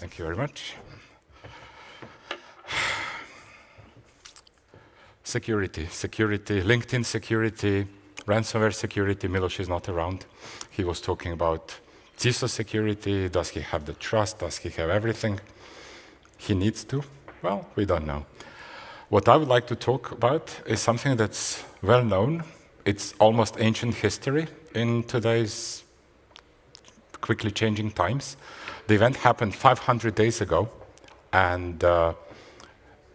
Thank you very much. Security, LinkedIn security, ransomware security. Milos is not around. He was talking about CISO security. Does he have the trust? Does he have everything he needs to? Well, we don't know. What I would like to talk about is something that's well known. It's almost ancient history in today's quickly changing times. The event happened 500 days ago, and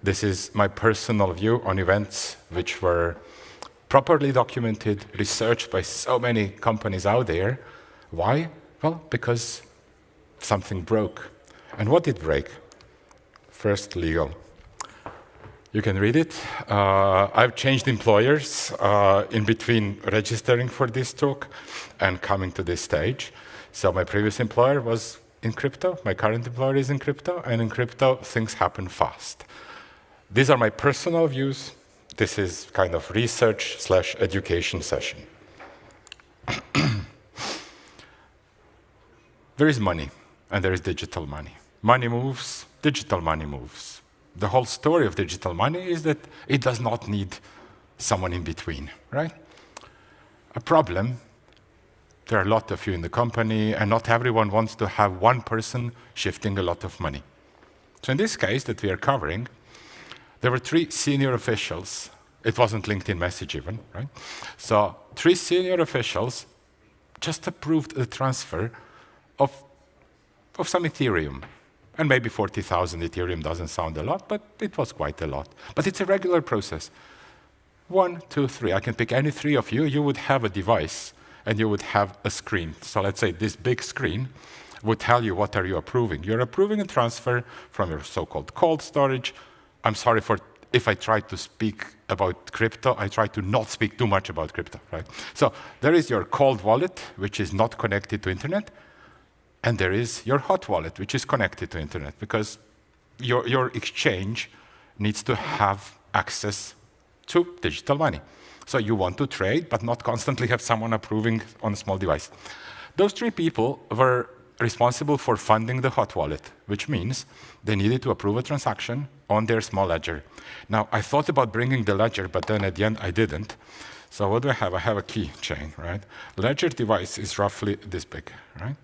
this is my personal view on events which were properly documented, researched by so many companies out there. Why? Well, because something broke. And what did break? First, legal. You can read it. I've changed employers in between registering for this talk and coming to this stage. So my previous employer was in crypto, my current employer is in crypto, and in crypto, things happen fast. These are my personal views. This is kind of research/education session. There is money, and there is digital money. Money moves, digital money moves. The whole story of digital money is that it does not need someone in between, right? A problem, there are a lot of you in the company, and not everyone wants to have one person shifting a lot of money. So in this case that we are covering, there were 3 senior officials. It wasn't LinkedIn message even, right? So 3 senior officials just approved the transfer of some Ethereum. And maybe 40,000 Ethereum doesn't sound a lot, but it was quite a lot. But it's a regular process. 1, 2, 3. I can pick any 3 of you. You would have a device, and you would have a screen. So let's say this big screen would tell you what are you approving. You're approving a transfer from your so-called cold storage. I'm sorry if I try to speak about crypto, I try to not speak too much about crypto, right? So there is your cold wallet, which is not connected to internet. And there is your hot wallet, which is connected to internet, because your exchange needs to have access to digital money. So you want to trade, but not constantly have someone approving on a small device. Those 3 people were responsible for funding the hot wallet, which means they needed to approve a transaction on their small ledger. Now, I thought about bringing the ledger, but then at the end I didn't. So what do I have? I have a key chain, right? Ledger device is roughly this big, right?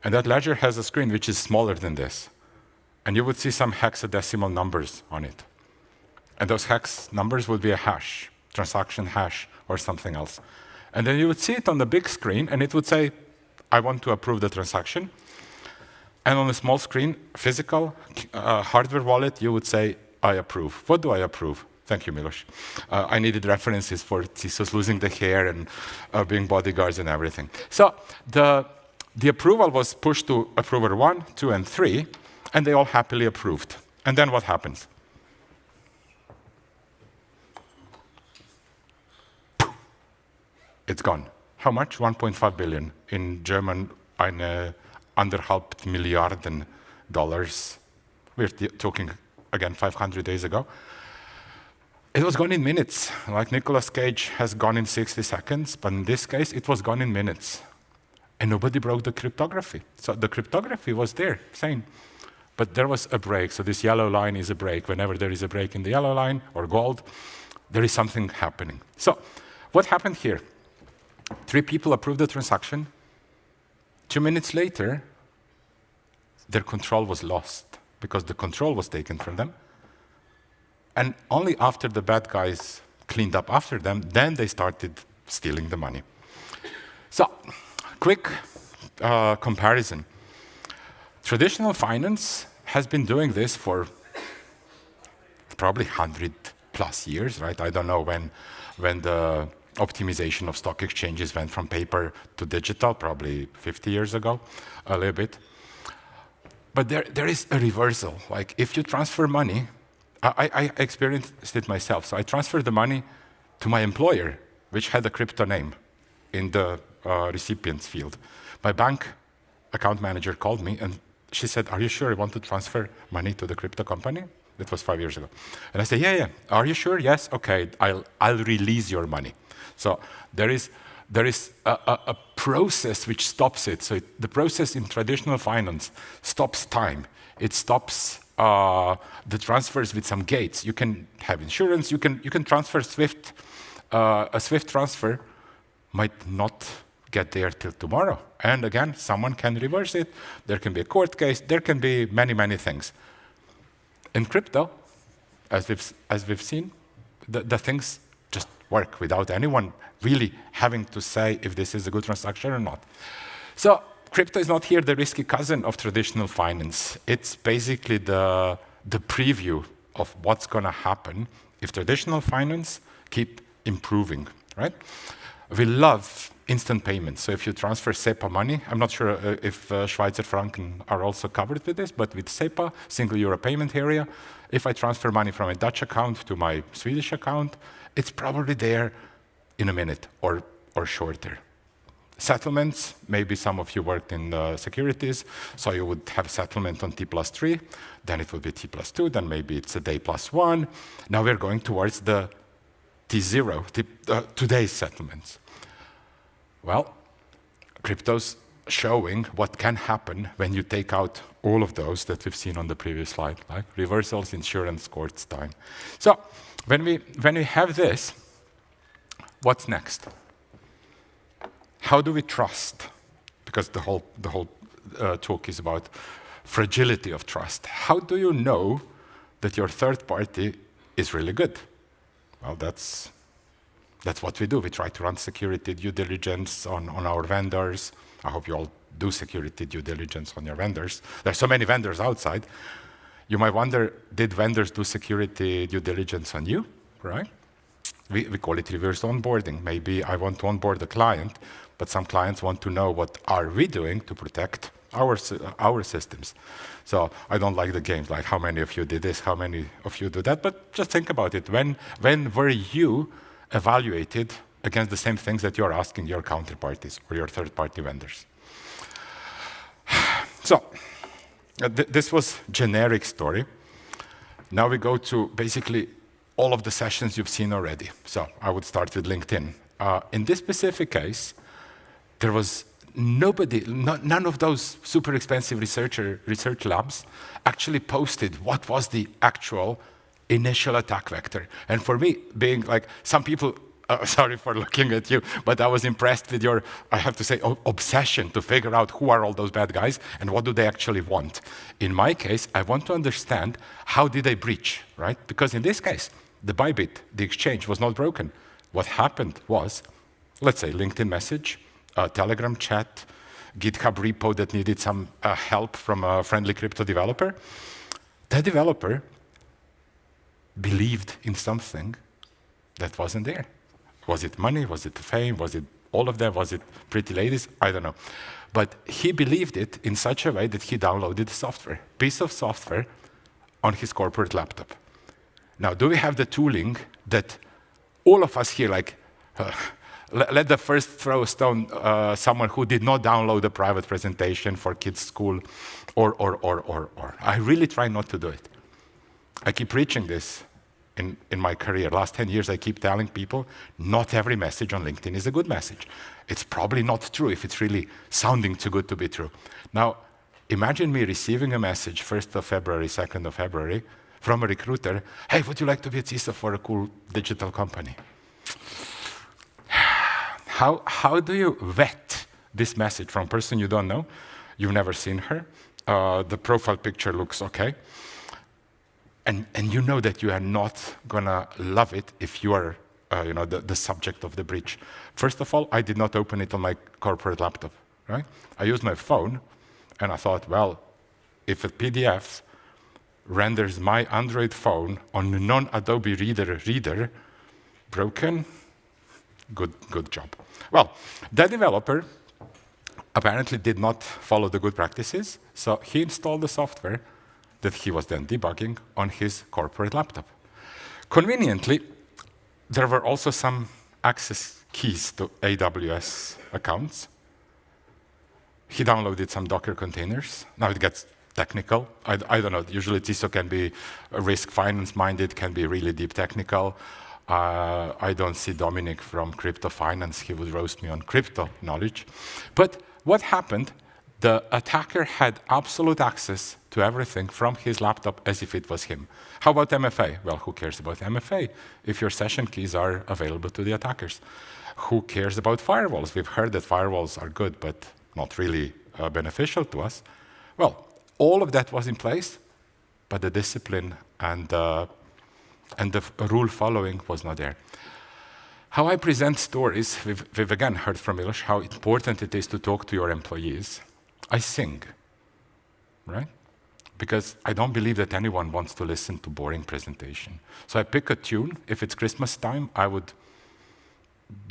And that ledger has a screen which is smaller than this. And you would see some hexadecimal numbers on it. And those hex numbers would be a hash, transaction hash, or something else. And then you would see it on the big screen, and it would say, I want to approve the transaction. And on a small screen, physical hardware wallet, you would say, I approve. What do I approve? Thank you, Milos. I needed references for CISOs losing the hair and being bodyguards and everything. So the approval was pushed to approver 1, 2, and 3, and they all happily approved. And then what happens? It's gone. How much? 1.5 billion. In German, eine 1,5 Milliarden dollars. We're talking, again, 500 days ago. It was gone in minutes. Like Nicolas Cage has gone in 60 seconds, but in this case, it was gone in minutes. And nobody broke the cryptography. So the cryptography was there, same. But there was a break. So this yellow line is a break. Whenever there is a break in the yellow line, or gold, there is something happening. So what happened here? 3 people approved the transaction. 2 minutes later, their control was lost, because the control was taken from them. And only after the bad guys cleaned up after them, then they started stealing the money. So, quick comparison. Traditional finance has been doing this for probably 100+ years, right? I don't know when the optimization of stock exchanges went from paper to digital, probably 50 years ago, a little bit. But there is a reversal. Like if you transfer money, I experienced it myself. So I transferred the money to my employer, which had a crypto name in the recipients field. My bank account manager called me and she said, "Are you sure you want to transfer money to the crypto company?" That was 5 years ago. And I said, yeah. Are you sure? Yes, okay, I'll release your money. So there is there is a process which stops it. So the process in traditional finance stops time. It stops the transfers with some gates. You can have insurance, you can transfer SWIFT. A SWIFT transfer might not get there till tomorrow. And again, someone can reverse it. There can be a court case. There can be many, many things. In crypto, as we've seen, the things just work without anyone really having to say if this is a good transaction or not. So crypto is not here the risky cousin of traditional finance. It's basically the preview of what's going to happen if traditional finance keep improving, right? We love instant payments. So if you transfer SEPA money, I'm not sure if Schweizer Franken are also covered with this, but with SEPA, single euro payment area, if I transfer money from a Dutch account to my Swedish account, it's probably there in a minute or shorter. Settlements, maybe some of you worked in securities, so you would have settlement on T+3, then it will be T+2, then maybe it's a day +1. Now we're going towards the T0, today's settlements. Well, crypto's showing what can happen when you take out all of those that we've seen on the previous slide, like reversals, insurance, courts, time. So when we have this, what's next? How do we trust? Because the whole talk is about fragility of trust. How do you know that your third party is really good? Well, that's what we do. We try to run security due diligence on our vendors. I hope you all do security due diligence on your vendors. There's so many vendors outside. You might wonder, did vendors do security due diligence on you, right? We call it reverse onboarding. Maybe I want to onboard a client, but some clients want to know what are we doing to protect our systems. So I don't like the games, like how many of you did this, how many of you do that, but just think about it. When were you evaluated against the same things that you're asking your counterparties or your third-party vendors? So this was generic story. Now we go to basically all of the sessions you've seen already. So I would start with LinkedIn. In this specific case, there was none of those super expensive research labs actually posted what was the actual initial attack vector. And for me, being like some people, sorry for looking at you, but I was impressed with your, I have to say, obsession to figure out who are all those bad guys and what do they actually want. In my case, I want to understand how did they breach, right? Because in this case, the Bybit, the exchange, was not broken. What happened was, let's say, LinkedIn message, a Telegram chat, GitHub repo that needed some help from a friendly crypto developer. That developer believed in something that wasn't there. Was it money? Was it fame? Was it all of them? Was it pretty ladies? I don't know. But he believed it in such a way that he downloaded the software, piece of software on his corporate laptop. Now, do we have the tooling that all of us here, like, let the first throw a stone someone who did not download a private presentation for kids' school, or. I really try not to do it. I keep preaching this in my career. Last 10 years, I keep telling people, not every message on LinkedIn is a good message. It's probably not true if it's really sounding too good to be true. Now, imagine me receiving a message 1st of February, 2nd of February, from a recruiter, hey, would you like to be a CISO for a cool digital company? How do you vet this message from a person you don't know? You've never seen her. The profile picture looks okay. And you know that you are not going to love it if you are the subject of the breach. First of all, I did not open it on my corporate laptop. Right? I used my phone, and I thought, well, if a PDF renders my Android phone on a non-Adobe reader broken, good job. Well, that developer apparently did not follow the good practices, so he installed the software that he was then debugging on his corporate laptop. Conveniently, there were also some access keys to AWS accounts. He downloaded some Docker containers. Now it gets technical. I don't know, usually CISO can be risk finance minded, can be really deep technical. I don't see Dominic from crypto finance. He would roast me on crypto knowledge. But what happened? The attacker had absolute access to everything from his laptop as if it was him. How about MFA? Well, who cares about MFA if your session keys are available to the attackers? Who cares about firewalls? We've heard that firewalls are good, but not really beneficial to us. Well, all of that was in place, but the discipline and the rule following was not there. How I present stories, we've again heard from Milos how important it is to talk to your employees. I sing, right? Because I don't believe that anyone wants to listen to boring presentation. So I pick a tune. If it's Christmas time, I would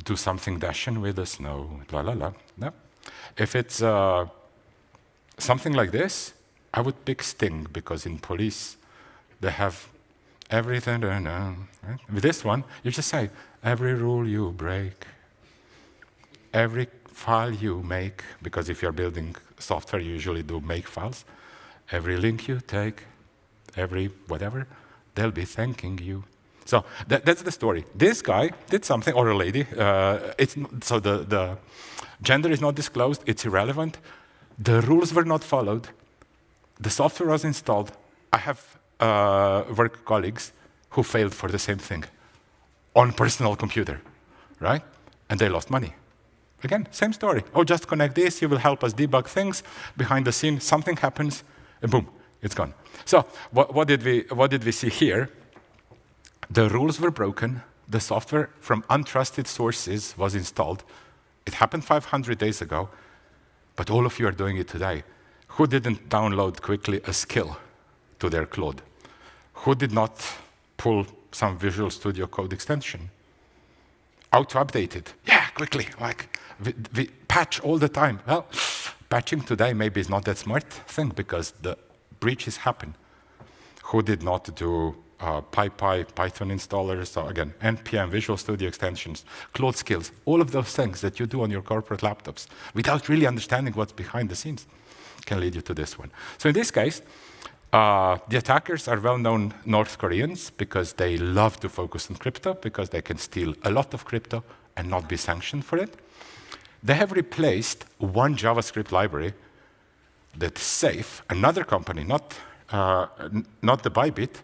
do something dashing with the snow, la la la. No. If it's something like this, I would pick Sting, because in police, they have everything, right? With this one, you just say, every rule you break, every file you make, because if you're building software, you usually do make files. Every link you take, every whatever, they'll be thanking you. So that's the story. This guy did something, or a lady. So the gender is not disclosed. It's irrelevant. The rules were not followed. The software was installed. I have work colleagues who failed for the same thing on personal computer, right? And they lost money. Again, same story. Oh, just connect this. You will help us debug things. Behind the scene, something happens, and boom, it's gone. So what did we see here? The rules were broken. The software from untrusted sources was installed. It happened 500 days ago, but all of you are doing it today. Who didn't download quickly a skill to their Claude? Who did not pull some Visual Studio Code extension? Auto-update it. Yeah, quickly. Like we patch all the time. Well, patching today maybe is not that smart thing because the breaches happen. Who did not do PyPy, Python installers, so again, NPM, Visual Studio extensions, Claude skills, all of those things that you do on your corporate laptops without really understanding what's behind the scenes can lead you to this one. So in this case, the attackers are well-known North Koreans because they love to focus on crypto, because they can steal a lot of crypto and not be sanctioned for it. They have replaced one JavaScript library that Safe, another company, not the Bybit,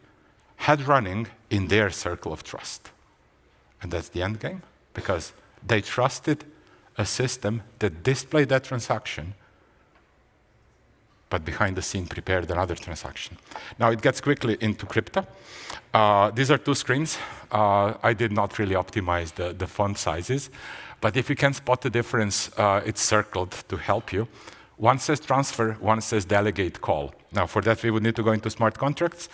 had running in their circle of trust. And that's the end game, because they trusted a system that displayed that transaction, but behind the scene prepared another transaction. Now it gets quickly into crypto. These are two screens. I did not really optimize the font sizes, but if you can spot the difference, it's circled to help you. One says transfer, one says delegate call. Now for that we would need to go into smart contracts.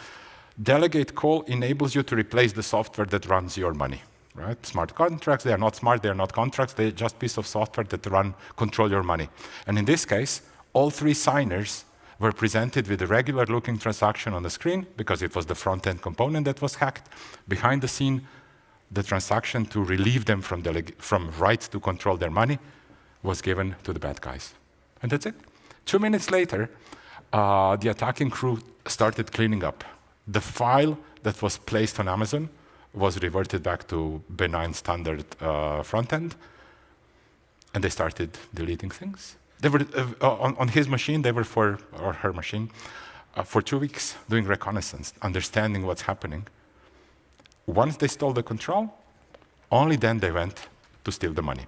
Delegate call enables you to replace the software that runs your money. Right? Smart contracts, they are not smart, they are not contracts, they're just piece of software that control your money. And in this case, all three signers were presented with a regular-looking transaction on the screen because it was the front-end component that was hacked. Behind the scene, the transaction to relieve them from rights to control their money was given to the bad guys. And that's it. 2 minutes later, the attacking crew started cleaning up. The file that was placed on Amazon was reverted back to benign standard front-end, and they started deleting things. They were on his machine, they were or her machine, for 2 weeks doing reconnaissance, understanding what's happening. Once they stole the control, only then they went to steal the money.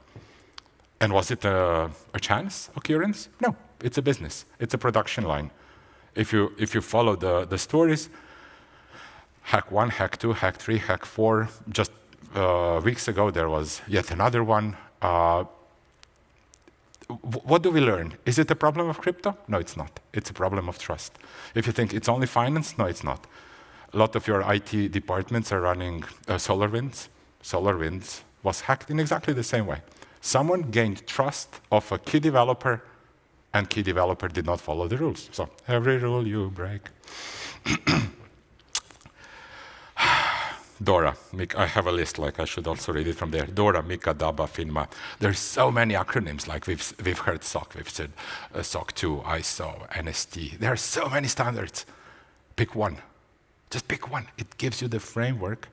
And was it a chance occurrence? No, it's a business. It's a production line. If you follow the stories, hack 1, hack 2, hack 3, hack 4. Just weeks ago, there was yet another one. What do we learn? Is it a problem of crypto? No, it's not. It's a problem of trust. If you think it's only finance, no, it's not. A lot of your IT departments are running SolarWinds. SolarWinds was hacked in exactly the same way. Someone gained trust of a key developer, and key developer did not follow the rules. So every rule you break. DORA, I have a list, like I should also read it from there. DORA, MICA, DABA, FINMA. There's so many acronyms, like we've heard SOC, we've said SOC 2, ISO, NST. There are so many standards. Pick one. Just pick one. It gives you the framework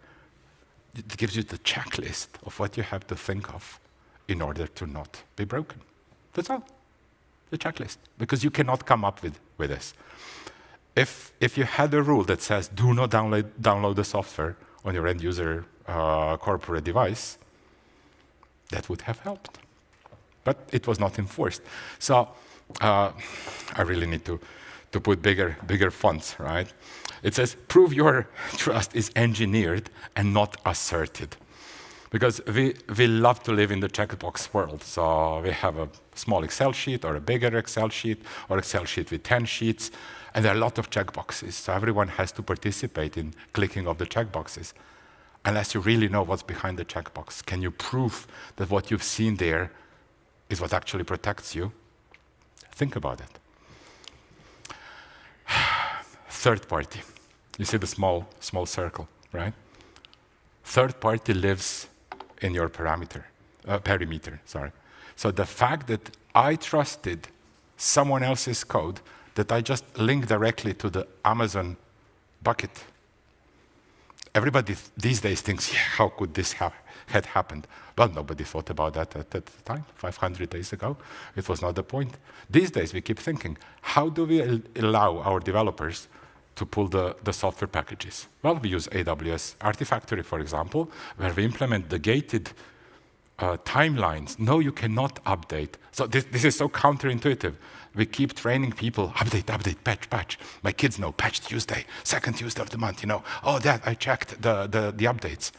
it gives you the checklist of what you have to think of in order to not be broken. That's all, the checklist, because you cannot come up with this. If you had a rule that says do not download the software on your end user corporate device, that would have helped. But it was not enforced. So I really need to put bigger fonts, right? It says, prove your trust is engineered and not asserted. Because we love to live in the checkbox world. So we have a small Excel sheet or a bigger Excel sheet or Excel sheet with 10 sheets. And there are a lot of checkboxes. So everyone has to participate in clicking of the checkboxes. Unless you really know what's behind the checkbox. Can you prove that what you've seen there is what actually protects you? Think about it. Third party. You see the small circle, right? Third party lives in your perimeter. So the fact that I trusted someone else's code, that I just linked directly to the Amazon bucket. Everybody these days thinks, yeah, how could this had happened? Well, nobody thought about that at that time, 500 days ago. It was not the point. These days, we keep thinking, how do we allow our developers to pull the software packages? Well, we use AWS Artifactory, for example, where we implement the gated timelines. No, you cannot update. So this is so counterintuitive. We keep training people, update, patch. My kids know patch Tuesday, second Tuesday of the month, Oh, Dad, I checked the updates.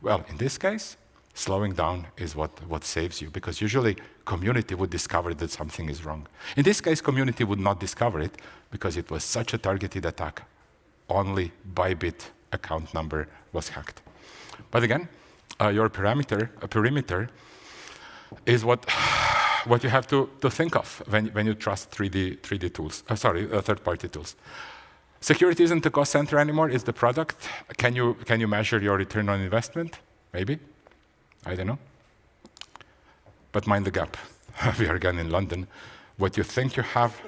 Well, in this case, slowing down is what saves you, because usually community would discover that something is wrong. In this case, community would not discover it because it was such a targeted attack. Only Bybit account number was hacked. But again, your perimeter is what you have to think of when you trust 3D tools. Third-party tools. Security isn't the cost center anymore; it's the product. Can you measure your return on investment? Maybe. I don't know. But mind the gap. We are again in London. What you think you have,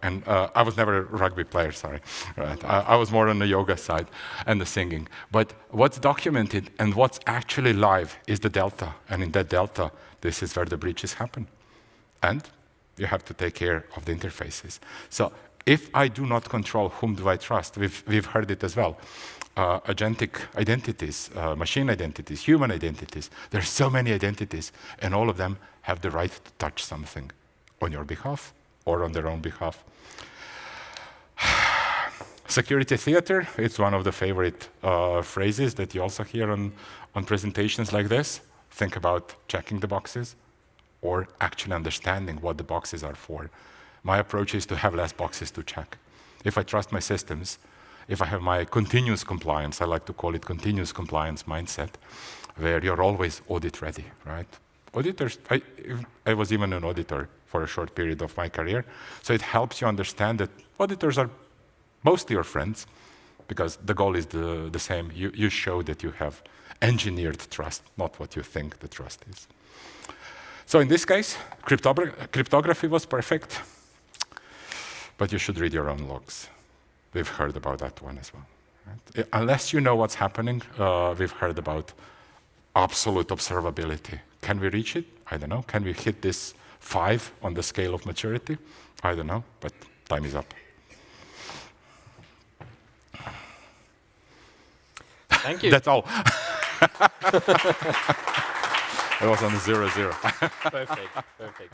and I was never a rugby player, sorry. Right. I was more on the yoga side and the singing. But what's documented and what's actually live is the delta. And in that delta, this is where the breaches happen. And you have to take care of the interfaces. So if I do not control whom do I trust, we've heard it as well. Agentic identities, machine identities, human identities. There's so many identities, and all of them have the right to touch something on your behalf or on their own behalf. Security theater, it's one of the favorite phrases that you also hear on presentations like this. Think about checking the boxes or actually understanding what the boxes are for. My approach is to have less boxes to check. If I trust my systems, if I have my continuous compliance, I like to call it continuous compliance mindset, where you're always audit ready, right? Auditors, I was even an auditor for a short period of my career, so it helps you understand that auditors are mostly your friends, because the goal is the same. You show that you have engineered trust, not what you think the trust is. So in this case, cryptography was perfect, but you should read your own logs. We've heard about that one as well. Right? Unless you know what's happening, we've heard about absolute observability. Can we reach it? I don't know. Can we hit this 5 on the scale of maturity? I don't know, but time is up. Thank you. That's all. It was on 0-0. Perfect.